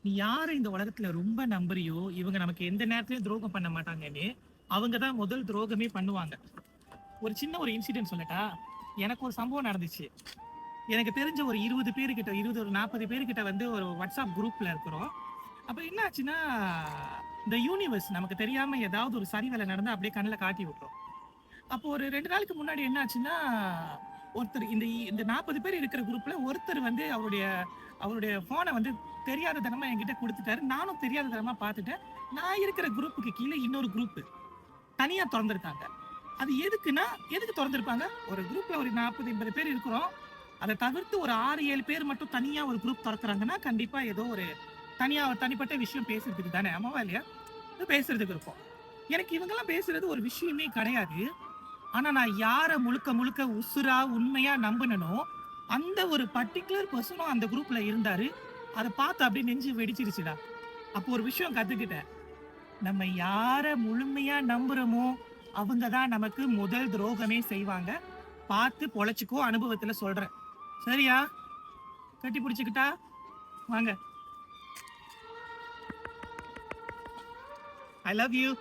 நீ யாரை இந்த உலகத்துல ரொம்ப நம்புறியோ இவங்க நமக்கு எந்த நேரத்திலயும் துரோகம் பண்ண மாட்டாங்கன்னு அவங்க தான் முதல் துரோகமே பண்ணுவாங்க. ஒரு சின்ன ஒரு இன்சிடென்ட் சொல்லட்டா? எனக்கு ஒரு சம்பவம் நடந்துச்சு. எனக்கு தெரிஞ்ச ஒரு 20 பேருக்கிட்ட 20 ஒரு 40 பேருக்கிட்ட வந்து ஒரு வாட்ஸ்அப் குரூப்ல இருக்கிறோம். அப்ப என்ன ஆச்சுன்னா, இந்த யூனிவர்ஸ் நமக்கு தெரியாம ஏதாவது ஒரு சரி வேலை நடந்தா அப்படியே கண்ணுல காட்டி விட்டுரும். அப்போ ஒரு 2 நாளுக்கு முன்னாடி என்ன ஆச்சுன்னா, ஒருத்தர் இந்த இந்த 40 பேர் இருக்கிற குரூப்ல ஒருத்தர் வந்து அவருடைய அவருடைய ஃபோன வந்து தெரியாதனமா என்கிட்ட குடுத்துட்டாரு. நானும் தெரியாதனமா பார்த்துட்டேன். நான் இருக்கிற குரூப்புக்கு கீழ இன்னொரு குரூப் தனியா தொறந்திருக்காங்க. அது எதுக்குன்னா, எதுக்கு தொறந்திருப்பாங்க? ஒரு குரூப்ல ஒரு 40, 80 பேர் இருக்கிறோம். அத தவிர்த்து ஒரு 6, 7 பேர் மட்டும் தனியா ஒரு குரூப் தொறக்குறாங்கன்னா, கண்டிப்பா ஏதோ ஒரு தனியா ஒரு தனிப்பட்ட விஷயம் பேசுறதுக்கு தானே! ஆமாவா இல்லையா? பேசுறதுக்கு இருக்கும். எனக்கு இவங்கலாம் பேசுறது ஒரு விஷயமே கிடையாது. ஆனா நான் யார முழுக்க முழுக்க உசுரா, உண்மையா நம்புனனோ, அந்த ஒரு பர்ட்டிகுலர் பெர்சனும் அந்த குரூப்ல இருந்தாரு. அத பார்த்து அப்படியே நெஞ்சு வெடிச்சிருச்சுடா. அப்போ ஒரு விஷயம் கத்துக்கிட்டேன். நம்ம யார முழுமையா நம்புறோமோ, அவங்க தான் நமக்கு முதல் துரோகமே செய்வாங்க. பார்த்து பொழச்சுக்கோ, அனுபவத்துல சொல்றேன். சரியா? கட்டி பிடிச்சுக்கிட்டா? வாங்க. I love you.